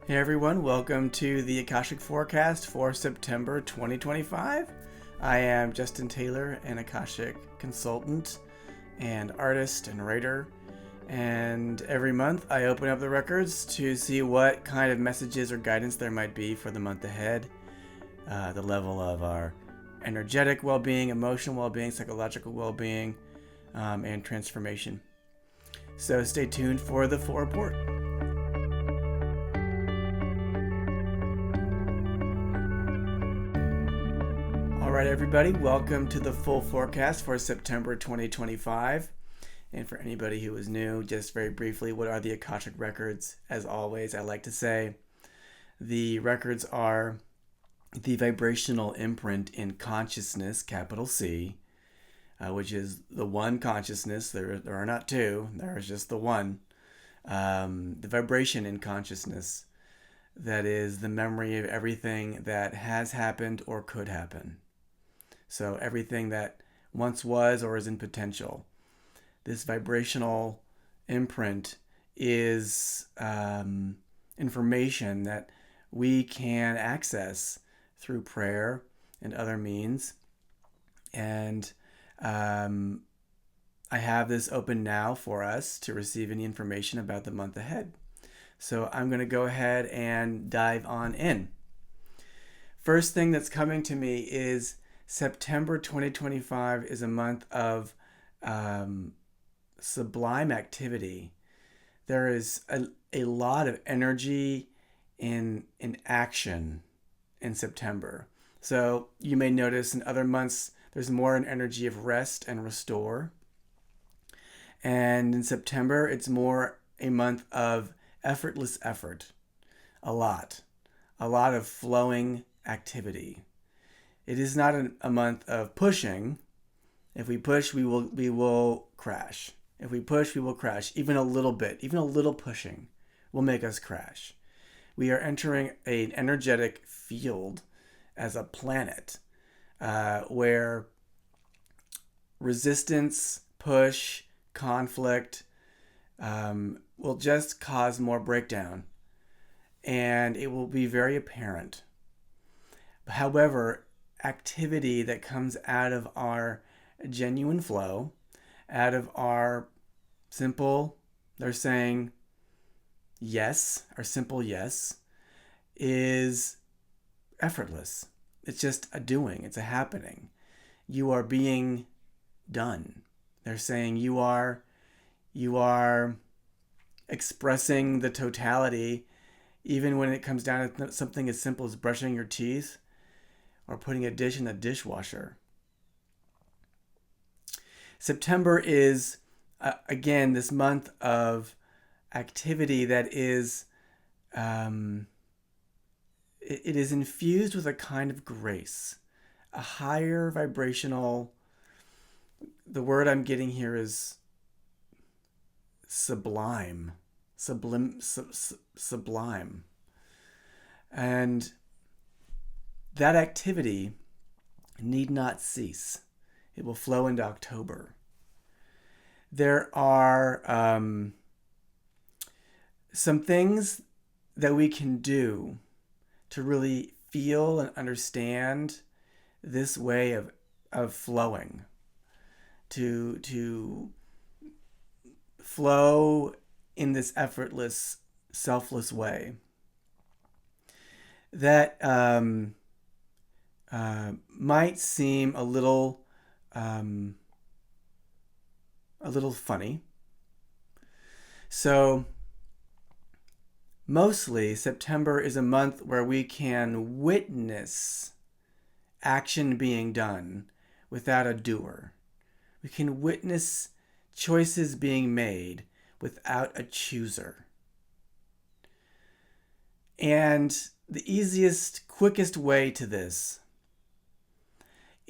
Hey everyone, welcome to the Akashic forecast for September 2025. I am Justin Taylor, an Akashic consultant and artist and writer. And every month I open up the records to see what kind of messages or guidance there might be for the month ahead, the level of our energetic well-being, emotional well-being, psychological well-being, and transformation. So stay tuned for the full report. All right, everybody, welcome to the full forecast for September 2025. And for anybody who is new, just very briefly, what are the Akashic records? As always, I like to say the records are the vibrational imprint in consciousness, capital C, which is the one consciousness. There are not two, there is just the one. The vibration in consciousness, that is the memory of everything that has happened or could happen. So everything that once was or is in potential. This vibrational imprint is information that we can access through prayer and other means. And I have this open now for us to receive any information about the month ahead. So I'm going to go ahead and dive on in. First thing that's coming to me is September 2025 is a month of sublime activity. There is a lot of energy in action in September. So you may notice in other months there's more an energy of rest and restore. And in September it's more a month of effortless effort. A lot of flowing activity. It is not a month of pushing. If we push, we will crash. If we push, we will crash. Even a little bit, even a little pushing will make us crash. We are entering an energetic field as a planet where resistance, push, conflict will just cause more breakdown. And it will be very apparent. However, activity that comes out of our genuine flow, out of our simple, they're saying yes, our simple yes, is effortless. It's just a doing, it's a happening. You are being done. They're saying you are expressing the totality, even when it comes down to something as simple as brushing your teeth or putting a dish in the dishwasher. September is, again, this month of activity that is, it is infused with a kind of grace, a higher vibrational, the word I'm getting here is sublime. And that activity need not cease. It will flow into October. There are some things that we can do to really feel and understand this way of flowing. To flow in this effortless, selfless way. That might seem a little funny. So mostly September is a month where we can witness action being done without a doer. We can witness choices being made without a chooser. And the easiest, quickest way to this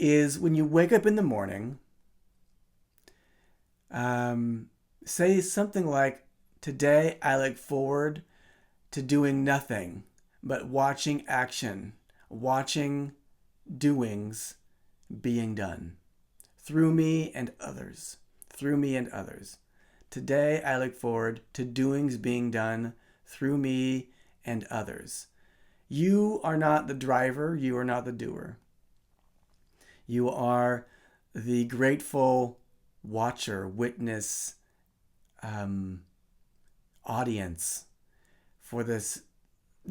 is when you wake up in the morning, say something like, today I look forward to doing nothing but watching action, watching doings being done through me and others. Today I look forward to doings being done through me and others. You are not the driver. You are not the doer. You are the grateful watcher, witness, audience for this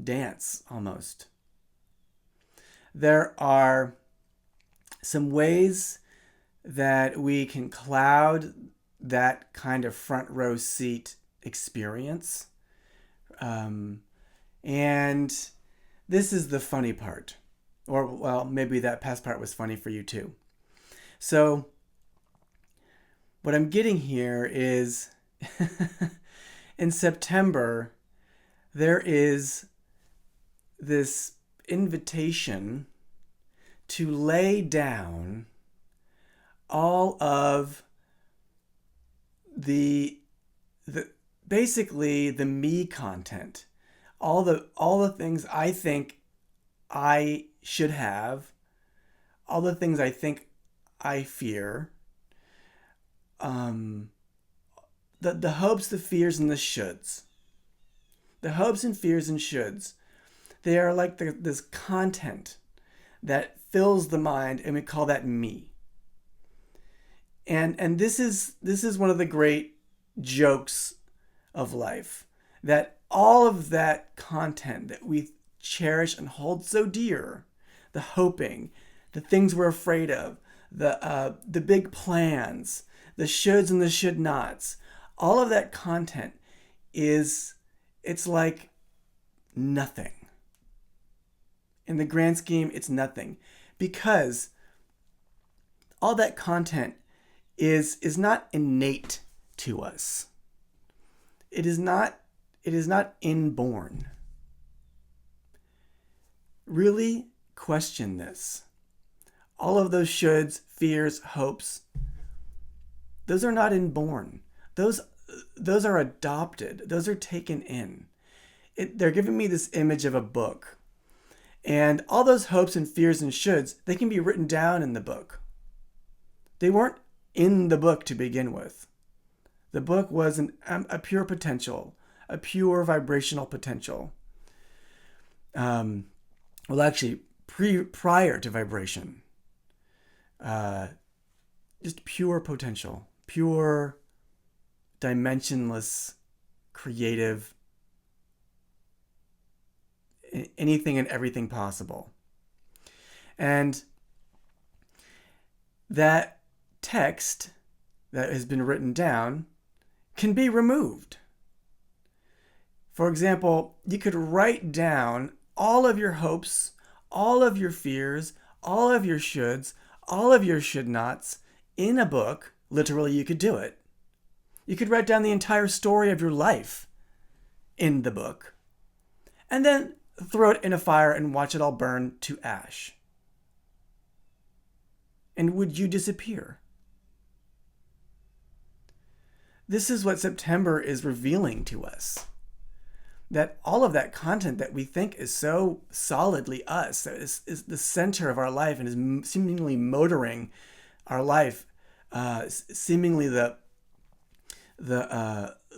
dance almost. There are some ways that we can cloud that kind of front row seat experience. And this is the funny part. Or, well, maybe that past part was funny for you too. So, what I'm getting here is in September, there is this invitation to lay down all of the basically the me content, all the things I think I should have, all the things I think I fear, the hopes, the fears, and the shoulds. The hopes and fears and shoulds, they are like this content that fills the mind, and we call that me. And this is one of the great jokes of life, that all of that content that we cherish and hold so dear, the hoping, the things we're afraid of, the big plans, the shoulds and the should nots, all of that content it's like nothing. In the grand scheme, it's nothing, because all that content is not innate to us. It is not inborn. Really question this. All of those shoulds, fears, hopes, those are not inborn. Those are adopted. Those are taken in. They're giving me this image of a book. And all those hopes and fears and shoulds, they can be written down in the book. They weren't in the book to begin with. The book was a pure potential, a pure vibrational potential. Well, actually, prior to vibration. Just pure potential, pure, dimensionless, creative, anything and everything possible. And that text that has been written down can be removed. For example, you could write down all of your hopes, all of your fears, all of your shoulds, all of your should nots in a book. Literally, you could do it. You could write down the entire story of your life in the book, and then throw it in a fire and watch it all burn to ash. And would you disappear? This is what September is revealing to us. That all of that content that we think is so solidly us, that is the center of our life and is seemingly motoring our life, seemingly the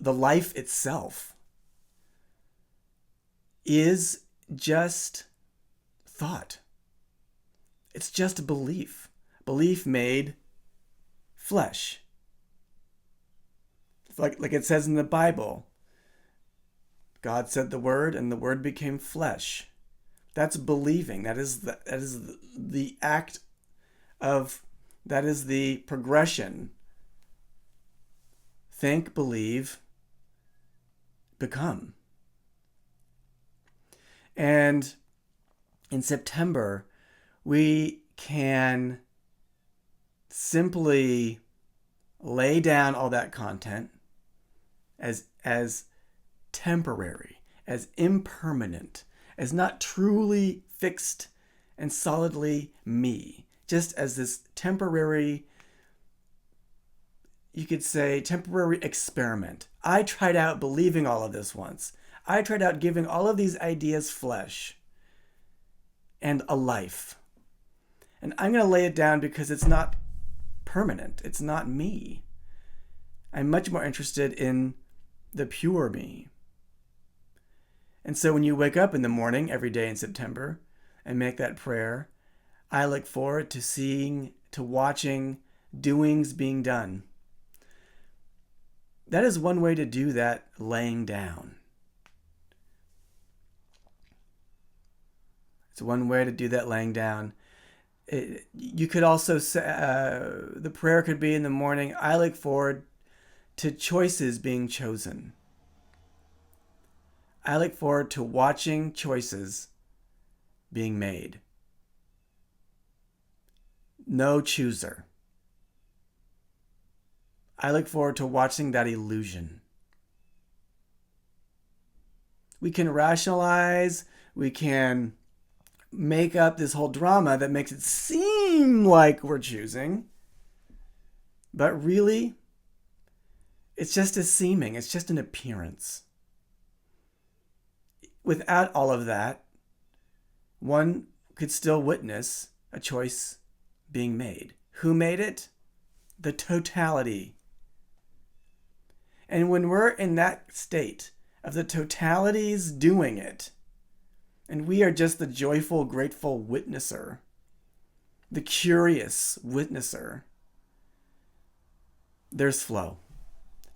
life itself, is just thought. It's just belief. Belief made flesh. Like it says in the Bible, God said the word, and the word became flesh. That's believing. That is the act of, that is the progression. Think, believe, become. And in September, we can simply lay down all that content as temporary, as impermanent, as not truly fixed and solidly me, just as this temporary, you could say, temporary experiment. I tried out believing all of this once. I tried out giving all of these ideas flesh and a life. And I'm going to lay it down because it's not permanent. It's not me. I'm much more interested in the pure me. And so when you wake up in the morning every day in September and make that prayer, I look forward to watching doings being done. That is one way to do that, laying down. It's one way to do that, laying down. You could also say, the prayer could be in the morning, I look forward to choices being chosen. I look forward to watching choices being made. No chooser. I look forward to watching that illusion. We can rationalize, we can make up this whole drama that makes it seem like we're choosing. But really, it's just a seeming, it's just an appearance. Without all of that, one could still witness a choice being made. Who made it? The totality. And when we're in that state of the totalities doing it, and we are just the joyful, grateful witnesser, the curious witnesser, there's flow.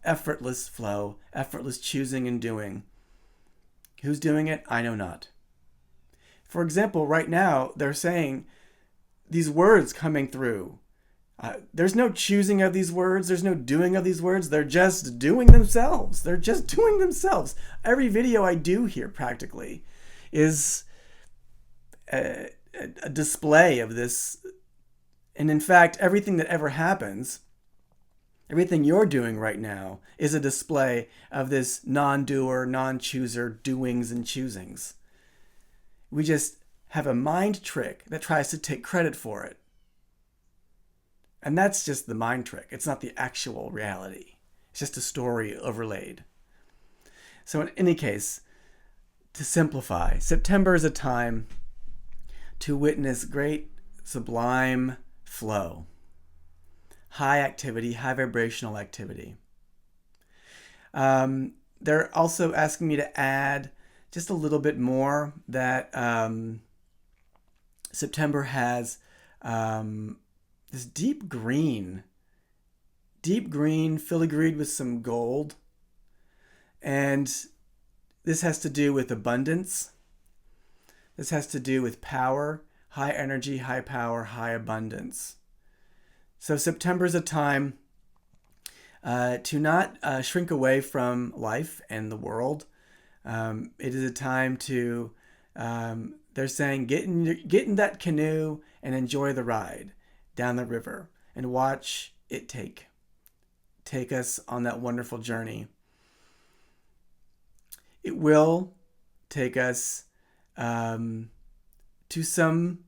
Effortless flow, effortless choosing and doing. Who's doing it? I know not. For example, right now, they're saying these words coming through. There's no choosing of these words. There's no doing of these words. They're just doing themselves. They're just doing themselves. Every video I do here practically is a display of this. And in fact, everything that ever happens, everything you're doing right now is a display of this non-doer, non-chooser doings and choosings. We just have a mind trick that tries to take credit for it. And that's just the mind trick. It's not the actual reality. It's just a story overlaid. So in any case, to simplify, September is a time to witness great sublime flow. High activity, high vibrational activity. They're also asking me to add just a little bit more that September has this deep green filigreed with some gold. And this has to do with abundance. This has to do with power, high energy, high power, high abundance. So September is a time to not shrink away from life and the world. It is a time to, they're saying, get in that canoe and enjoy the ride down the river and watch it take us on that wonderful journey. It will take us to some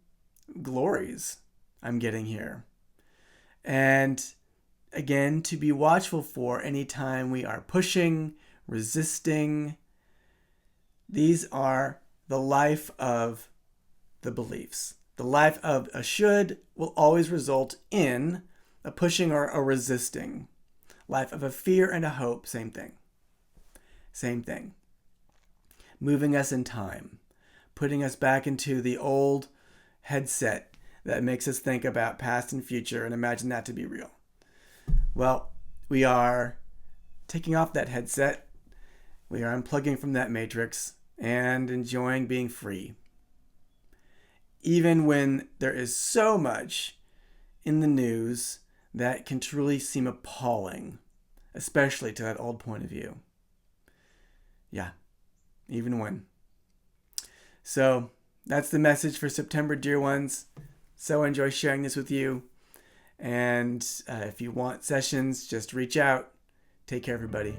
glories I'm getting here. And again, to be watchful for anytime we are pushing, resisting. These are the life of the beliefs. The life of a should will always result in a pushing or a resisting. Life of a fear and a hope, same thing. Same thing. Moving us in time. Putting us back into the old headset that makes us think about past and future and imagine that to be real. Well, we are taking off that headset. We are unplugging from that matrix and enjoying being free. Even when there is so much in the news that can truly seem appalling, especially to that old point of view. Yeah, even when. So that's the message for September, dear ones. So enjoy sharing this with you. And if you want sessions, just reach out. Take care, everybody.